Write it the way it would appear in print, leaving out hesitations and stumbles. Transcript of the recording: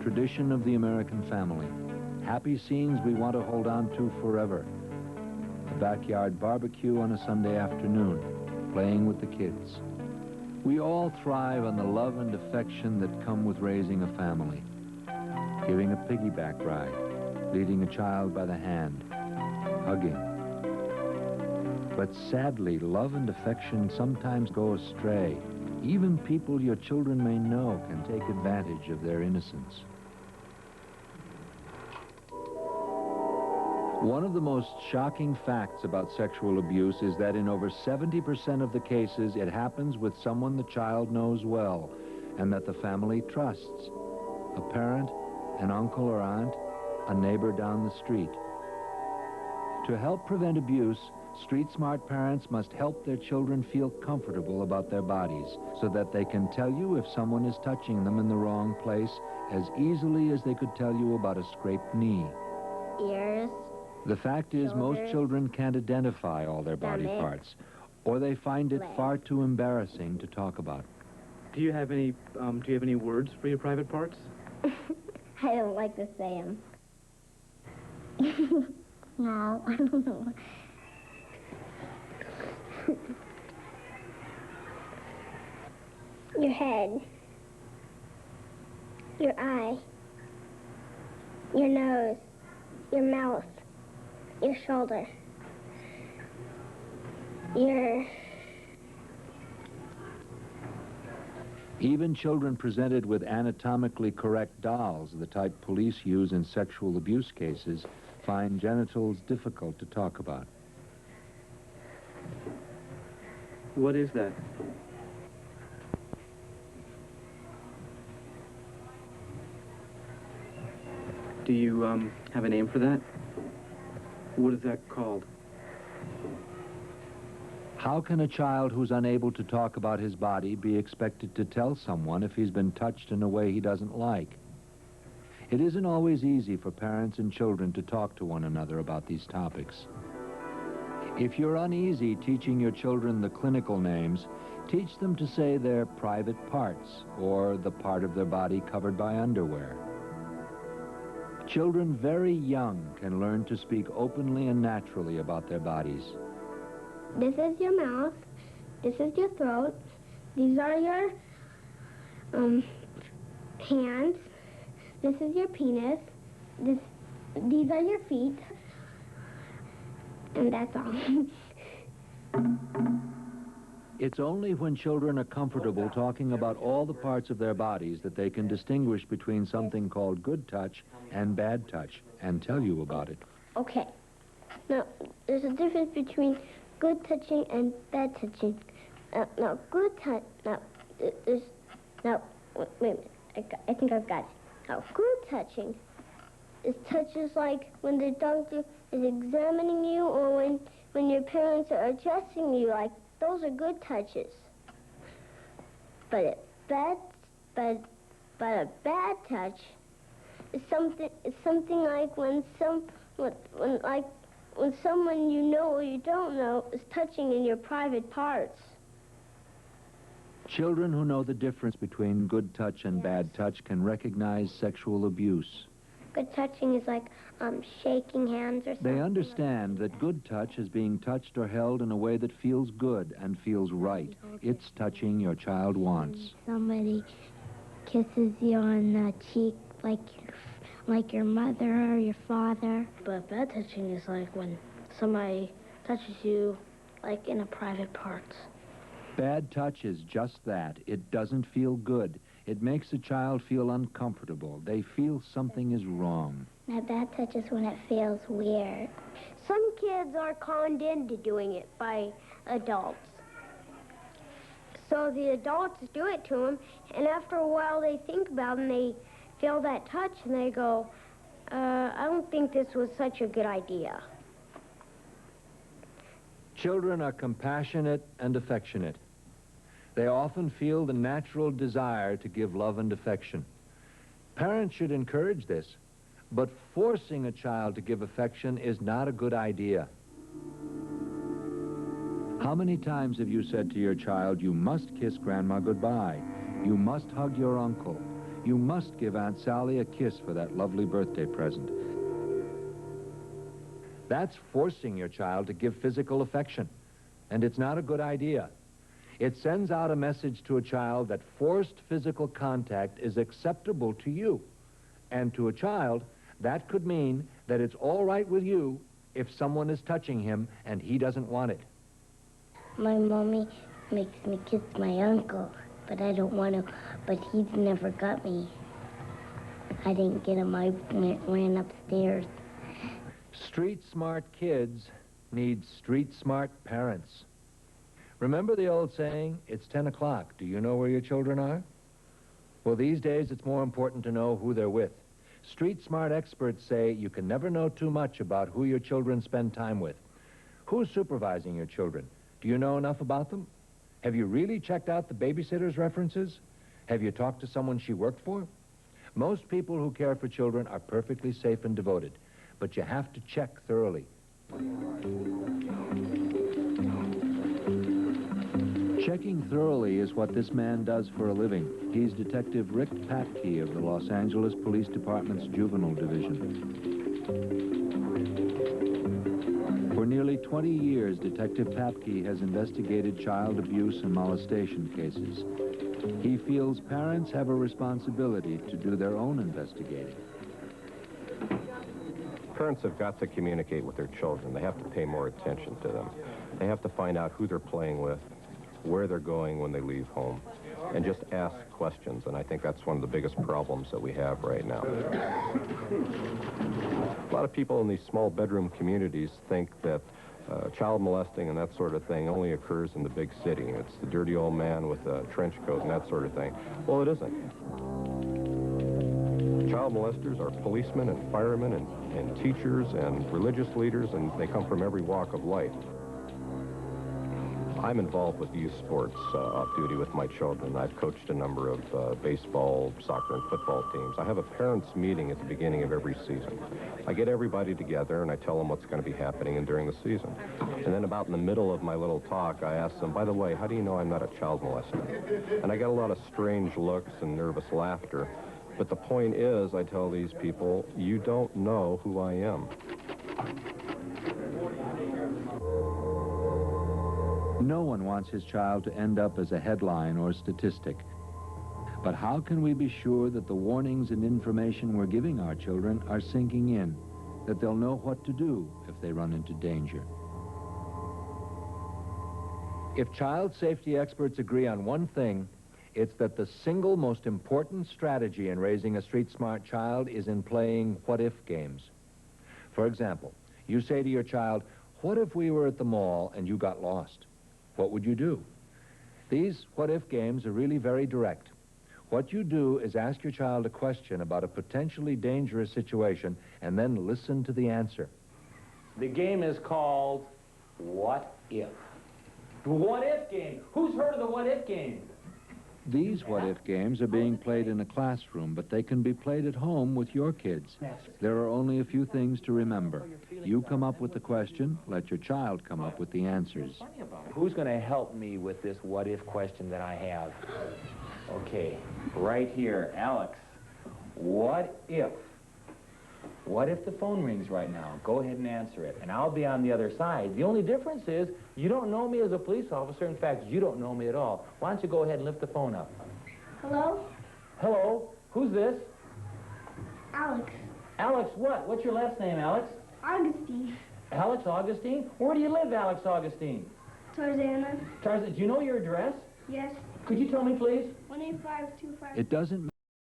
tradition of the American family. Happy scenes we want to hold on to forever. A backyard barbecue on a Sunday afternoon, playing with the kids. We all thrive on the love and affection that come with raising a family. Giving a piggyback ride, leading a child by the hand, hugging. But sadly, love and affection sometimes go astray. Even people your children may know can take advantage of their innocence. One of the most shocking facts about sexual abuse is that in over 70% of the cases, it happens with someone the child knows well and that the family trusts. A parent, an uncle or aunt, a neighbor down the street. To help prevent abuse, street-smart parents must help their children feel comfortable about their bodies so that they can tell you if someone is touching them in the wrong place as easily as they could tell you about a scraped knee. Ears. The fact is, most children can't identify all their body parts, or they find it far too embarrassing to talk about. Do you have any words for your private parts? I don't like to say them. No, I don't know. Your head, your eye, your nose, your mouth, your shoulder, your... Even children presented with anatomically correct dolls, the type police use in sexual abuse cases, find genitals difficult to talk about. What is that? Do you have a name for that? What is that called? How can a child who's unable to talk about his body be expected to tell someone if he's been touched in a way he doesn't like? It isn't always easy for parents and children to talk to one another about these topics. If you're uneasy teaching your children the clinical names, teach them to say their private parts or the part of their body covered by underwear. Children very young can learn to speak openly and naturally about their bodies. This is your mouth. This is your throat. These are your hands. This is your penis. These are your feet. And that's all. It's only when children are comfortable talking about all the parts of their bodies that they can distinguish between something called good touch and bad touch and tell you about it. Okay. Now, there's a difference between good touching and bad touching. Now, good touch... Now, there's... Now, wait a minute. I think I've got it. Now, good touching is touches like when the doctor is examining you or when your parents are adjusting you, like, those are good touches. But a bad touch is something like when someone you know or you don't know is touching in your private parts. Children who know the difference between good touch and bad touch can recognize sexual abuse. Good touching is like shaking hands or something. They understand that good touch is being touched or held in a way that feels good and feels right. It's touching your child wants. Somebody kisses you on the cheek like your mother or your father. But bad touching is like when somebody touches you like in a private parts. Bad touch is just that. It doesn't feel good. It makes a child feel uncomfortable. They feel something is wrong. Now, bad touch is when it feels weird. Some kids are conned into doing it by adults. So the adults do it to them, and after a while they think about it and they feel that touch and they go, I don't think this was such a good idea. Children are compassionate and affectionate. They often feel the natural desire to give love and affection. Parents should encourage this, but forcing a child to give affection is not a good idea. How many times have you said to your child, you must kiss Grandma goodbye, you must hug your uncle, You must give Aunt Sally a kiss for that lovely birthday present. That's forcing your child to give physical affection, and it's not a good idea. It sends out a message to a child that forced physical contact is acceptable to you. And to a child, that could mean that it's all right with you if someone is touching him and he doesn't want it. My mommy makes me kiss my uncle, but I don't want to, but he's never got me. I didn't get him, I ran upstairs. Street-smart kids need street-smart parents. Remember the old saying, it's 10 o'clock. Do you know where your children are? Well, these days it's more important to know who they're with. Street-smart experts say you can never know too much about who your children spend time with. Who's supervising your children? Do you know enough about them? Have you really checked out the babysitter's references? Have you talked to someone she worked for? Most people who care for children are perfectly safe and devoted, but you have to check thoroughly. Checking thoroughly is what this man does for a living. He's Detective Rick Papke of the Los Angeles Police Department's Juvenile Division. For nearly 20 years, Detective Papke has investigated child abuse and molestation cases. He feels parents have a responsibility to do their own investigating. Parents have got to communicate with their children. They have to pay more attention to them. They have to find out who they're playing with, where they're going when they leave home, and just ask questions. And I think that's one of the biggest problems that we have right now. A lot of people in these small bedroom communities think that child molesting and that sort of thing only occurs in the big city. It's the dirty old man with a trench coat and that sort of thing. Well, it isn't. Child molesters are policemen and firemen and teachers and religious leaders, and they come from every walk of life. I'm involved with youth sports off-duty with my children. I've coached a number of baseball, soccer, and football teams. I have a parents' meeting at the beginning of every season. I get everybody together, and I tell them what's going to be happening during the season. And then about in the middle of my little talk, I ask them, by the way, how do you know I'm not a child molester? And I get a lot of strange looks and nervous laughter. But the point is, I tell these people, you don't know who I am. No one wants his child to end up as a headline or a statistic. But how can we be sure that the warnings and information we're giving our children are sinking in, that they'll know what to do if they run into danger? If child safety experts agree on one thing, it's that the single most important strategy in raising a street-smart child is in playing what-if games. For example, you say to your child, what if we were at the mall and you got lost? What would you do? These what-if games are really very direct. What you do is ask your child a question about a potentially dangerous situation and then listen to the answer. The game is called What If? The What If game. Who's heard of the What If game? These what-if games are being played in a classroom, but they can be played at home with your kids. There are only a few things to remember. You come up with the question, let your child come up with the answers. Who's going to help me with this what if question that I have? Okay, right here, Alex. What if? What if the phone rings right now? Go ahead and answer it, and I'll be on the other side. The only difference is you don't know me as a police officer. In fact, you don't know me at all. Why don't you go ahead and lift the phone up? Hello? Hello? Who's this? Alex. Alex what? What's your last name, Alex? Augustine. Alex Augustine? Where do you live, Alex Augustine? Tarzana. Tarzan, do you know your address? Yes. Could you tell me, please? 18525. It doesn't